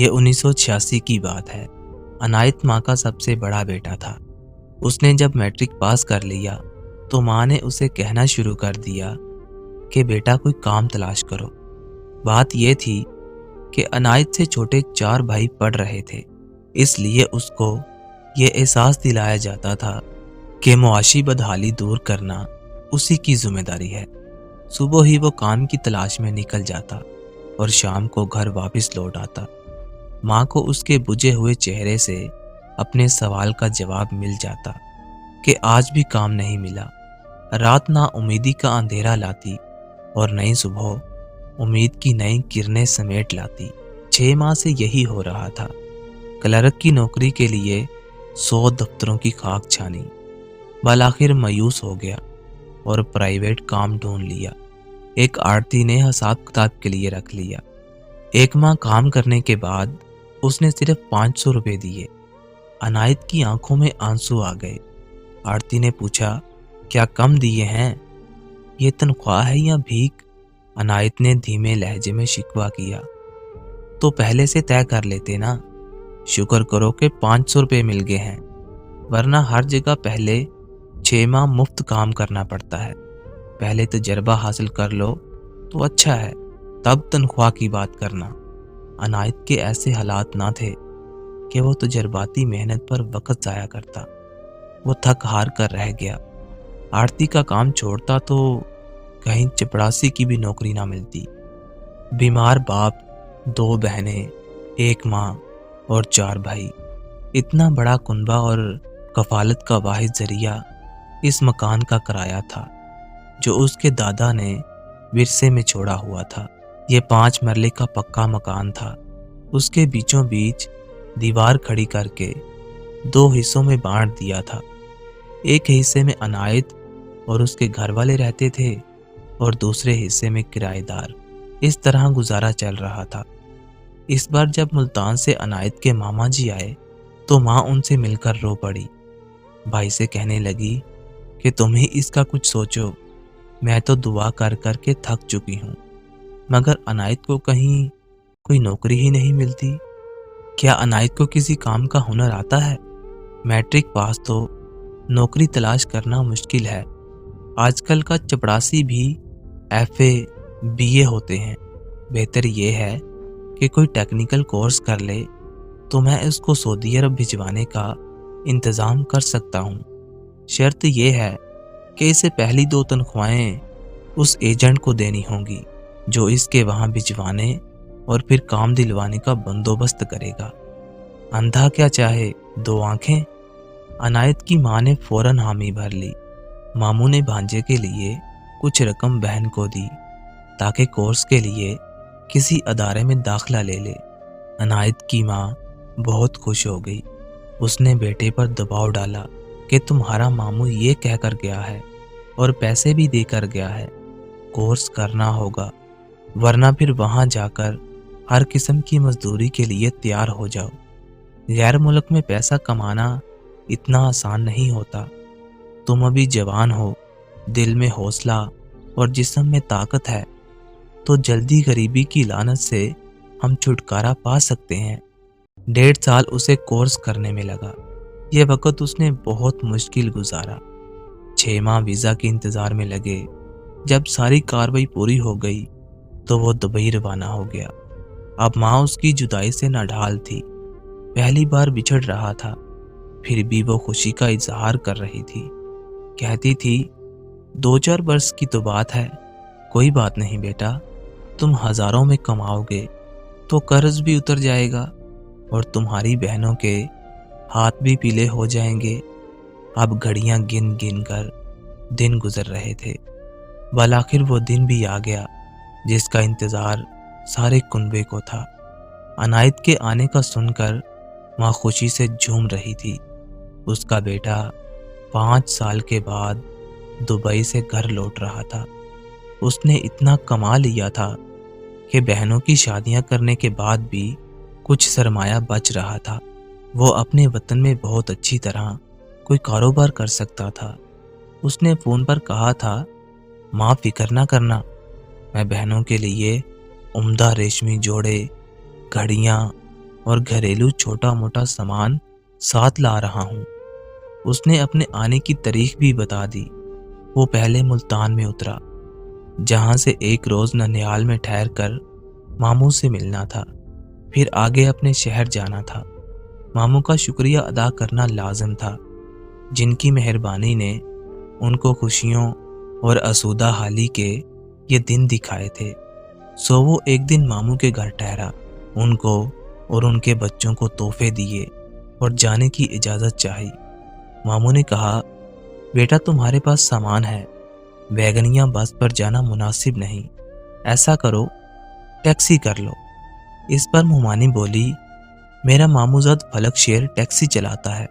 یہ 1986 کی بات ہے۔ عنایت ماں کا سب سے بڑا بیٹا تھا۔ اس نے جب میٹرک پاس کر لیا تو ماں نے اسے کہنا شروع کر دیا کہ بیٹا کوئی کام تلاش کرو۔ بات یہ تھی کہ عنایت سے چھوٹے 4 بھائی پڑھ رہے تھے، اس لیے اس کو یہ احساس دلایا جاتا تھا کہ معاشی بدحالی دور کرنا اسی کی ذمہ داری ہے۔ صبح ہی وہ کام کی تلاش میں نکل جاتا اور شام کو گھر واپس لوٹ آتا۔ ماں کو اس کے بجھے ہوئے چہرے سے اپنے سوال کا جواب مل جاتا کہ آج بھی کام نہیں ملا۔ رات نا امیدی کا اندھیرا لاتی اور نئی صبح امید کی نئی کرنیں سمیٹ لاتی۔ 6 ماہ سے یہی ہو رہا تھا۔ کلرک کی نوکری کے لیے 100 دفتروں کی خاک چھانی، بالآخر مایوس ہو گیا اور پرائیویٹ کام ڈھونڈ لیا۔ ایک آڑتی نے حساب کتاب کے لیے رکھ لیا۔ 1 ماہ کام کرنے کے بعد اس نے صرف 500 روپے دیے۔ عنایت کی آنکھوں میں آنسو آ گئے۔ آڑتی نے پوچھا، کیا کم دیے ہیں؟ یہ تنخواہ ہے یا بھیک؟ عنایت نے دھیمے لہجے میں شکوہ کیا۔ تو پہلے سے طے کر لیتے نا، شکر کرو کہ 500 روپے مل گئے ہیں، ورنہ ہر جگہ پہلے 6 ماہ مفت کام کرنا پڑتا ہے۔ پہلے تجربہ حاصل کر لو تو اچھا ہے، تب تنخواہ کی بات کرنا۔ عنایت کے ایسے حالات نہ تھے کہ وہ تجرباتی محنت پر وقت ضائع کرتا۔ وہ تھک ہار کر رہ گیا۔ آڑتی کا کام چھوڑتا تو کہیں چپڑاسی کی بھی نوکری نہ ملتی۔ بیمار باپ، 2 بہنیں، 1 ماں اور 4 بھائی، اتنا بڑا کنبہ اور کفالت کا واحد ذریعہ اس مکان کا کرایہ تھا جو اس کے دادا نے ورثے میں چھوڑا ہوا تھا۔ یہ 5 مرلے کا پکا مکان تھا۔ اس کے بیچوں بیچ دیوار کھڑی کر کے 2 حصوں میں بانٹ دیا تھا۔ ایک حصے میں عنایت اور اس کے گھر والے رہتے تھے اور دوسرے حصے میں کرایہ دار۔ اس طرح گزارا چل رہا تھا۔ اس بار جب ملتان سے عنایت کے ماما جی آئے تو ماں ان سے مل کر رو پڑی۔ بھائی سے کہنے لگی کہ تم ہی اس کا کچھ سوچو، میں تو دعا کر کر کے تھک چکی ہوں، مگر عنایت کو کہیں کوئی نوکری ہی نہیں ملتی۔ کیا عنایت کو کسی کام کا ہنر آتا ہے؟ میٹرک پاس تو نوکری تلاش کرنا مشکل ہے۔ آج کل کا چپڑاسی بھی FA BA ہوتے ہیں۔ بہتر یہ ہے کہ کوئی ٹیکنیکل کورس کر لے تو میں اس کو سعودی عرب بھجوانے کا انتظام کر سکتا ہوں۔ شرط یہ ہے کہ اسے پہلی 2 تنخواہیں اس ایجنٹ کو دینی ہوں گی جو اس کے وہاں بھجوانے اور پھر کام دلوانے کا بندوبست کرے گا۔ اندھا کیا چاہے 2 آنکھیں۔ عنایت کی ماں نے فوراً حامی بھر لی۔ ماموں نے بھانجے کے لیے کچھ رقم بہن کو دی تاکہ کورس کے لیے کسی ادارے میں داخلہ لے لے۔ عنایت کی ماں بہت خوش ہو گئی۔ اس نے بیٹے پر دباؤ ڈالا کہ تمہارا ماموں یہ کہہ کر گیا ہے اور پیسے بھی دے کر گیا ہے، کورس کرنا ہوگا، ورنہ پھر وہاں جا کر ہر قسم کی مزدوری کے لیے تیار ہو جاؤ۔ غیر ملک میں پیسہ کمانا اتنا آسان نہیں ہوتا۔ تم ابھی جوان ہو، دل میں حوصلہ اور جسم میں طاقت ہے تو جلدی غریبی کی لعنت سے ہم چھٹکارا پا سکتے ہیں۔ 1.5 سال اسے کورس کرنے میں لگا۔ یہ وقت اس نے بہت مشکل گزارا۔ 6 ماہ ویزا کے انتظار میں لگے۔ جب ساری کارروائی پوری ہو گئی تو وہ دبئی روانہ ہو گیا۔ اب ماں اس کی جدائی سے ناڈھال تھی۔ پہلی بار بچھڑ رہا تھا، پھر بھی وہ خوشی کا اظہار کر رہی تھی۔ کہتی تھی، 2-4 برس کی تو بات ہے، کوئی بات نہیں بیٹا، تم ہزاروں میں کماؤ گے تو قرض بھی اتر جائے گا اور تمہاری بہنوں کے ہاتھ بھی پیلے ہو جائیں گے۔ اب گھڑیاں گن گن کر دن گزر رہے تھے۔ بالآخر وہ دن بھی آ گیا جس کا انتظار سارے کنبے کو تھا۔ عنایت کے آنے کا سن کر ماں خوشی سے جھوم رہی تھی۔ اس کا بیٹا 5 سال کے بعد دبئی سے گھر لوٹ رہا تھا۔ اس نے اتنا کما لیا تھا کہ بہنوں کی شادیاں کرنے کے بعد بھی کچھ سرمایہ بچ رہا تھا۔ وہ اپنے وطن میں بہت اچھی طرح کوئی کاروبار کر سکتا تھا۔ اس نے فون پر کہا تھا، ماں فکر نہ کرنا، میں بہنوں کے لیے عمدہ ریشمی جوڑے، گھڑیاں اور گھریلو چھوٹا موٹا سامان ساتھ لا رہا ہوں۔ اس نے اپنے آنے کی تاریخ بھی بتا دی۔ وہ پہلے ملتان میں اترا، جہاں سے ایک روز ننیال میں ٹھہر کر ماموں سے ملنا تھا، پھر آگے اپنے شہر جانا تھا۔ ماموں کا شکریہ ادا کرنا لازم تھا، جن کی مہربانی نے ان کو خوشیوں اور آسودہ حالی کے یہ دن دکھائے تھے۔ سو وہ ایک دن ماموں کے گھر ٹھہرا، ان کو اور ان کے بچوں کو تحفے دیے اور جانے کی اجازت چاہی۔ ماموں نے کہا، بیٹا تمہارے پاس سامان ہے، ویگن یا بس پر جانا مناسب نہیں، ایسا کرو ٹیکسی کر لو۔ اس پر مومانی بولی، میرا ماموں زاد فلک شیر ٹیکسی چلاتا ہے،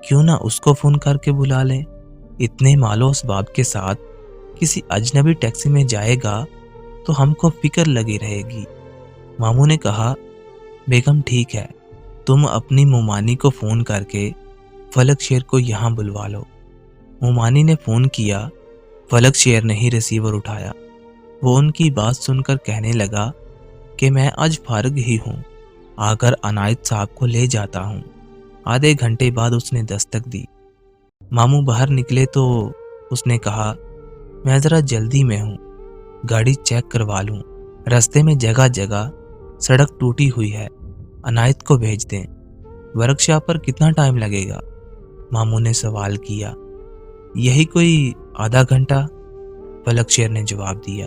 کیوں نہ اس کو فون کر کے بلا لیں؟ اتنے مال و اسباب کے ساتھ کسی اجنبی ٹیکسی میں جائے گا تو ہم کو فکر لگی رہے گی۔ ماموں نے کہا، بیگم ٹھیک ہے، تم اپنی مومانی کو فون کر کے فلک شیر کو یہاں بلوا لو۔ مومانی نے فون کیا، فلک شیر نے ہی ریسیور اٹھایا۔ وہ ان کی بات سن کر کہنے لگا کہ میں آج فارغ ہی ہوں، آ کر عنایت صاحب کو لے جاتا ہوں۔ آدھے گھنٹے بعد اس نے دستک دی۔ ماموں باہر نکلے تو اس نے کہا، میں ذرا جلدی میں ہوں، گاڑی چیک کروا لوں، رستے میں جگہ جگہ سڑک ٹوٹی ہوئی ہے، عنایت کو بھیج دیں۔ ورک شاپ پر کتنا ٹائم لگے گا؟ ماموں نے سوال کیا۔ یہی کوئی آدھا گھنٹہ، فلک شیر نے جواب دیا۔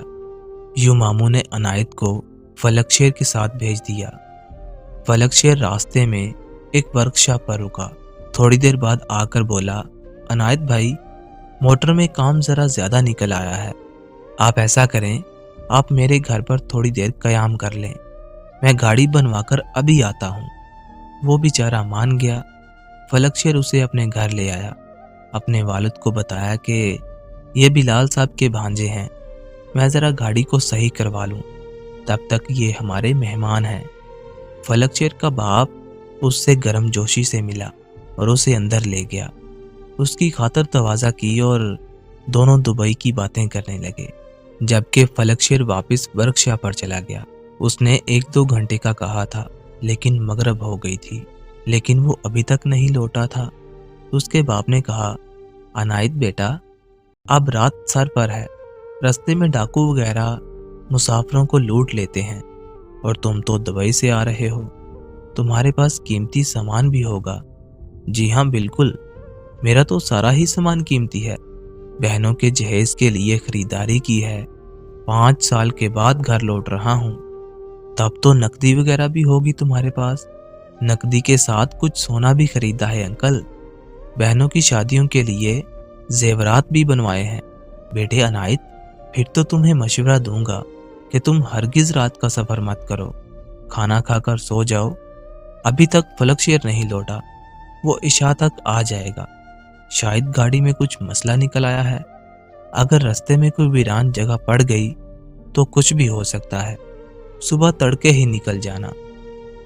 یوں ماموں نے عنایت کو فلک شیر کے ساتھ بھیج دیا۔ فلک شیر راستے میں ایک ورک شاپ پر رکا، تھوڑی دیر بعد آ کر بولا، عنایت بھائی، موٹر میں کام ذرا زیادہ نکل آیا ہے، آپ ایسا کریں، آپ میرے گھر پر تھوڑی دیر قیام کر لیں، میں گاڑی بنوا کر ابھی آتا ہوں۔ وہ بیچارہ مان گیا۔ فلک شیر اسے اپنے گھر لے آیا، اپنے والد کو بتایا کہ یہ بلال صاحب کے بھانجے ہیں، میں ذرا گاڑی کو صحیح کروا لوں، تب تک یہ ہمارے مہمان ہیں۔ فلک شیر کا باپ اس سے گرم جوشی سے ملا اور اسے اندر لے گیا، اس کی خاطر تواضع کی اور دونوں دبئی کی باتیں کرنے لگے۔ جبکہ فلک شیر واپس ورک شاپ پر چلا گیا۔ اس نے 1-2 گھنٹے کا کہا تھا، لیکن مغرب ہو گئی تھی، لیکن وہ ابھی تک نہیں لوٹا تھا۔ اس کے باپ نے کہا، عنایت بیٹا، اب رات سر پر ہے، رستے میں ڈاکو وغیرہ مسافروں کو لوٹ لیتے ہیں، اور تم تو دبئی سے آ رہے ہو، تمہارے پاس قیمتی سامان بھی ہوگا۔ جی ہاں بالکل، میرا تو سارا ہی سامان قیمتی ہے، بہنوں کے جہیز کے لیے خریداری کی ہے، 5 سال کے بعد گھر لوٹ رہا ہوں۔ تب تو نقدی وغیرہ بھی ہوگی تمہارے پاس؟ نقدی کے ساتھ کچھ سونا بھی خریدا ہے انکل، بہنوں کی شادیوں کے لیے زیورات بھی بنوائے ہیں۔ بیٹے عنایت، پھر تو تمہیں مشورہ دوں گا کہ تم ہرگز رات کا سفر مت کرو، کھانا کھا کر سو جاؤ۔ ابھی تک فلک شیر نہیں لوٹا، وہ عشاء تک آ جائے گا، شاید گاڑی میں کچھ مسئلہ نکل آیا ہے، اگر رستے میں کوئی ویران جگہ پڑ گئی تو کچھ بھی ہو سکتا ہے، صبح تڑکے ہی نکل جانا۔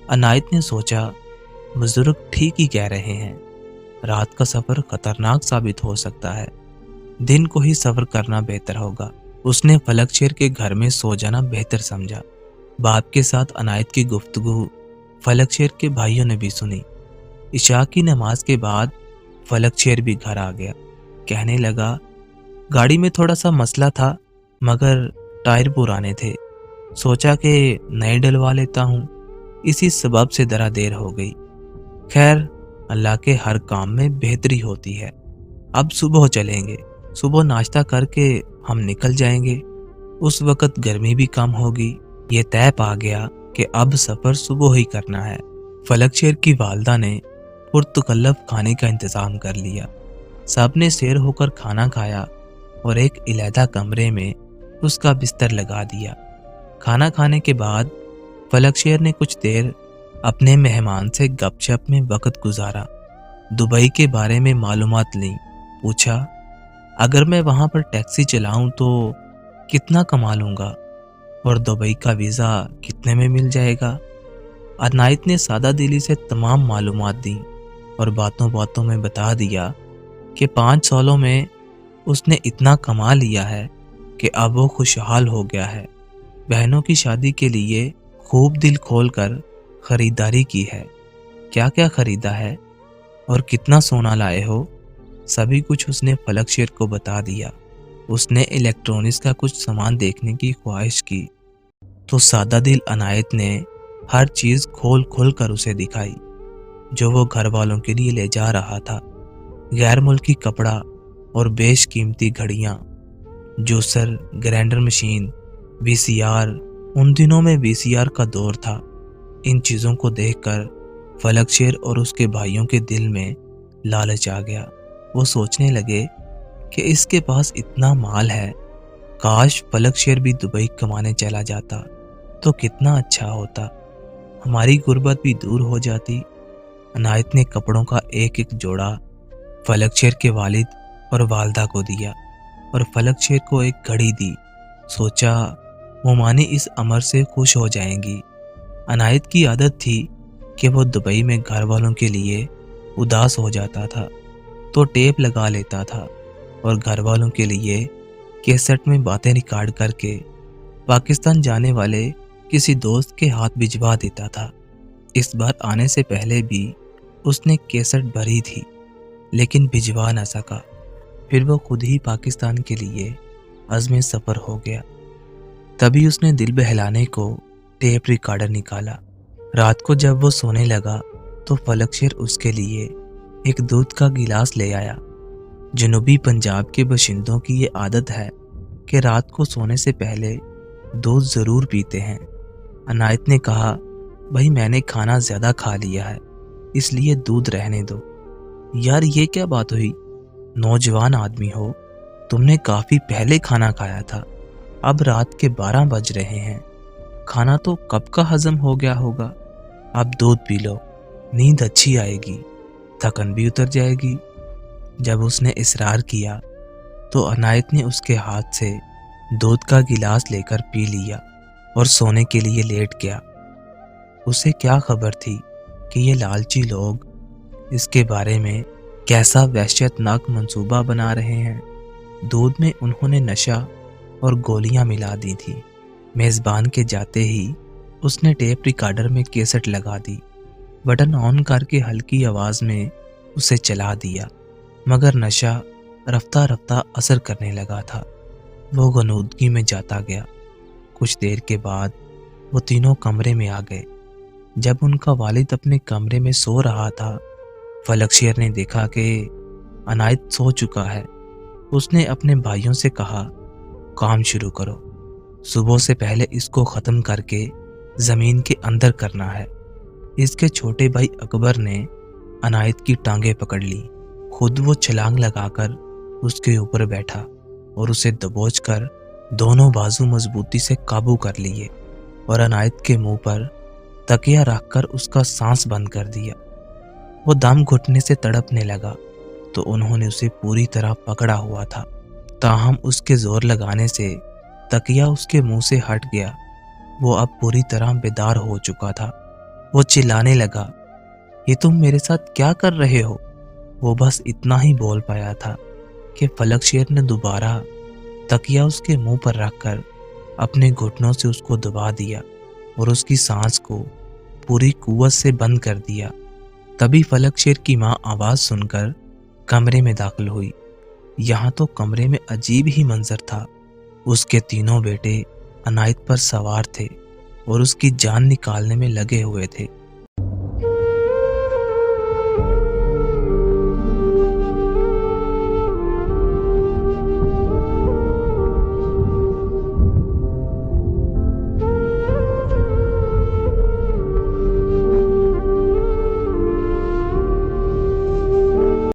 عنایت نے سوچا، بزرگ ٹھیک ہی کہہ رہے ہیں، رات کا سفر خطرناک ثابت ہو سکتا ہے، دن کو ہی سفر کرنا بہتر ہوگا۔ اس نے فلک شیر کے گھر میں سو جانا بہتر سمجھا۔ باپ کے ساتھ عنایت کی گفتگو فلک شیر کے بھائیوں نے بھی سنی۔ عشاء کی نماز کے بعد فلک شیر بھی گھر آ گیا، کہنے لگا، گاڑی میں تھوڑا سا مسئلہ تھا، مگر ٹائر پرانے تھے، سوچا کہ نئے ڈلوا لیتا ہوں، اسی سبب سے ذرا دیر ہو گئی۔ خیر، اللہ کے ہر کام میں بہتری ہوتی ہے۔ اب صبح چلیں گے، صبح ناشتہ کر کے ہم نکل جائیں گے، اس وقت گرمی بھی کم ہوگی۔ یہ طے پا گیا کہ اب سفر صبح ہی کرنا ہے۔ فلک شیر کی والدہ نے پرتکلف کھانے کا انتظام کر لیا، سب نے سیر ہو کر کھانا کھایا اور ایک علیحدہ کمرے میں اس کا بستر لگا دیا۔ کھانا کھانے کے بعد فلک شیر نے کچھ دیر اپنے مہمان سے گپ شپ میں وقت گزارا، دبئی کے بارے میں معلومات لیں، پوچھا، اگر میں وہاں پر ٹیکسی چلاؤں تو کتنا کما لوں گا، اور دبئی کا ویزا کتنے میں مل جائے گا؟ عنایت نے سادہ دلی سے تمام معلومات دیں اور باتوں باتوں میں بتا دیا کہ 5 سالوں میں اس نے اتنا کما لیا ہے کہ اب وہ خوشحال ہو گیا ہے، بہنوں کی شادی کے لیے خوب دل کھول کر خریداری کی ہے, کیا کیا خریدا ہے اور کتنا سونا لائے ہو, سبھی کچھ اس نے فلک شیر کو بتا دیا. اس نے الیکٹرانکس کا کچھ سامان دیکھنے کی خواہش کی تو سادہ دل عنایت نے ہر چیز کھول کھول کر اسے دکھائی جو وہ گھر والوں کے لیے لے جا رہا تھا. غیر ملکی کپڑا اور بیش قیمتی گھڑیاں, جوسر, گرینڈر مشین, وی سی آر. ان دنوں میں وی سی آر کا دور تھا. ان چیزوں کو دیکھ کر فلک شیر اور اس کے بھائیوں کے دل میں لالچ آ گیا. وہ سوچنے لگے کہ اس کے پاس اتنا مال ہے, کاش فلک شیر بھی دبئی کمانے چلا جاتا تو کتنا اچھا ہوتا, ہماری غربت بھی دور ہو جاتی. عنایت نے کپڑوں کا ایک ایک جوڑا فلک شیر کے والد اور والدہ کو دیا اور فلک شیر کو ایک گھڑی دی. سوچا وہ مانی اس امر سے خوش ہو جائیں گی. عنایت کی عادت تھی کہ وہ دبئی میں گھر والوں کے لیے اداس ہو جاتا تھا تو ٹیپ لگا لیتا تھا اور گھر والوں کے لیے کیسٹ میں باتیں ریکارڈ کر کے پاکستان جانے والے کسی دوست کے ہاتھ بھجوا دیتا تھا. اس بار آنے سے پہلے بھی اس نے کیسٹ بھری تھی لیکن بھجوا نہ سکا. پھر وہ خود ہی پاکستان کے لیے عزم سفر ہو گیا. تبھی اس نے دل بہلانے کو ٹیپ ریکارڈر نکالا. رات کو جب وہ سونے لگا تو فلک شیر اس کے لیے ایک دودھ کا گلاس لے آیا. جنوبی پنجاب کے باشندوں کی یہ عادت ہے کہ رات کو سونے سے پہلے دودھ ضرور پیتے ہیں. عنایت نے کہا, بھائی میں نے کھانا زیادہ کھا لیا ہے اس لیے دودھ رہنے دو. یار یہ کیا بات ہوئی, نوجوان آدمی ہو, تم نے کافی پہلے کھانا کھایا تھا, اب رات کے 12 بج رہے ہیں, کھانا تو کب کا ہضم ہو گیا ہوگا. اب دودھ پی لو, نیند اچھی آئے گی, تھکن بھی اتر جائے گی. جب اس نے اصرار کیا تو عنایت نے اس کے ہاتھ سے دودھ کا گلاس لے کر پی لیا اور سونے کے لیے لیٹ گیا. اسے کیا خبر تھی کہ یہ لالچی لوگ اس کے بارے میں کیسا وحشت ناک منصوبہ بنا رہے ہیں. دودھ میں انہوں نے نشہ اور گولیاں ملا دی تھی. میزبان کے جاتے ہی اس نے ٹیپ ریکارڈر میں کیسٹ لگا دی, بٹن آن کر کے ہلکی آواز میں اسے چلا دیا, مگر نشہ رفتہ رفتہ اثر کرنے لگا تھا. وہ غنودگی میں جاتا گیا. کچھ دیر کے بعد وہ تینوں کمرے میں آ گئے. جب ان کا والد اپنے کمرے میں سو رہا تھا, فلک شیر نے دیکھا کہ عنایت سو چکا ہے. اس نے اپنے بھائیوں سے کہا, کام شروع کرو, صبح سے پہلے اس کو ختم کر کے زمین کے اندر کرنا ہے. اس کے چھوٹے بھائی اکبر نے عنایت کی ٹانگیں پکڑ لی. خود وہ چھلانگ لگا کر اس کے اوپر بیٹھا اور اسے دبوچ کر دونوں بازو مضبوطی سے قابو کر لیے اور عنایت کے منہ پر تکیہ رکھ کر اس کا سانس بند کر دیا. وہ دم گھٹنے سے تڑپنے لگا تو انہوں نے اسے پوری طرح پکڑا ہوا تھا, تاہم اس کے زور لگانے سے تکیہ اس کے منہ سے ہٹ گیا. وہ اب پوری طرح بیدار ہو چکا تھا. وہ چلانے لگا, یہ تم میرے ساتھ کیا کر رہے ہو. وہ بس اتنا ہی بول پایا تھا کہ فلک شیر نے دوبارہ تکیہ اس کے منہ پر رکھ کر اپنے گھٹنوں سے اس کو دبا دیا اور اس کی سانس کو پوری قوت سے بند کر دیا. تبھی فلک شیر کی ماں آواز سن کر کمرے میں داخل ہوئی. یہاں تو کمرے میں عجیب ہی منظر تھا. اس کے تینوں بیٹے عنایت پر سوار تھے اور اس کی جان نکالنے میں لگے ہوئے تھے.